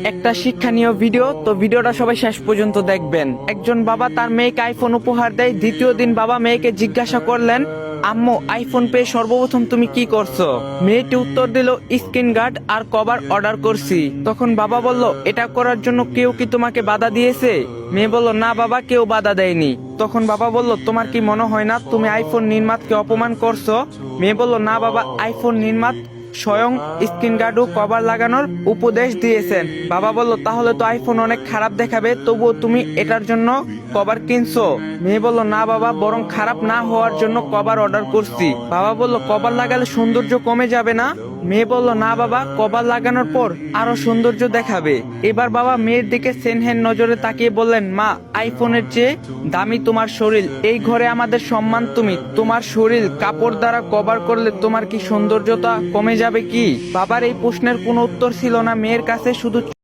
একটা শিক্ষণীয় ভিডিও, তো ভিডিওটা সবাই শেষ পর্যন্ত দেখবেন। একজন বাবা তার মেয়েকে আইফোন উপহার দেয়। দ্বিতীয় দিন বাবা মেয়েকে জিজ্ঞাসা করলেন, আম্মু আইফোন পেয়ে সর্বপ্রথম তুমি কি করছো? মেয়েটি উত্তর দিল, স্ক্রিন গার্ড আর কভার অর্ডার করছি। তখন বাবা বলল, এটা করার জন্য কেউ কি তোমাকে বাধা দিয়েছে? মেয়ে বলল, না বাবা, কেউ বাধা দেয়নি। তখন বাবা বলল, তোমার কি মনে হয় না তুমি আইফোন নির্মাতাকে অপমান করছো? মেয়ে বলল, না বাবা, আইফোন নির্মাতা স্বয়ং স্ক্রিন গার্ড ও কভার লাগানোর উপদেশ দিয়েছেন। বাবা বলল, তাহলে তো আইফোন অনেক খারাপ দেখাবে, তবুও তুমি এটার জন্য কভার কিনছো? মেয়ে বলল, না বাবা, বরং খারাপ না হওয়ার জন্য কভার অর্ডার করছি। বাবা বলল, কভার লাগালে সৌন্দর্য কমে যাবে না? মেয়ে বলল, না বাবা, কভার লাগানোর পর আরো সৌন্দর্য দেখাবে। এবার বাবা মেয়ের দিকে সেনহেন নজরে তাকিয়ে বললেন, মা, আইফোনের চেয়ে দামি তোমার শরীর। এই ঘরে আমাদের সম্মান তুমি। তোমার শরীর কাপড় দ্বারা কভার করলে তোমার কি সৌন্দর্যতা কমে যাবে কি? বাবার এই প্রশ্নের কোনো উত্তর ছিল না মেয়ের কাছে, শুধু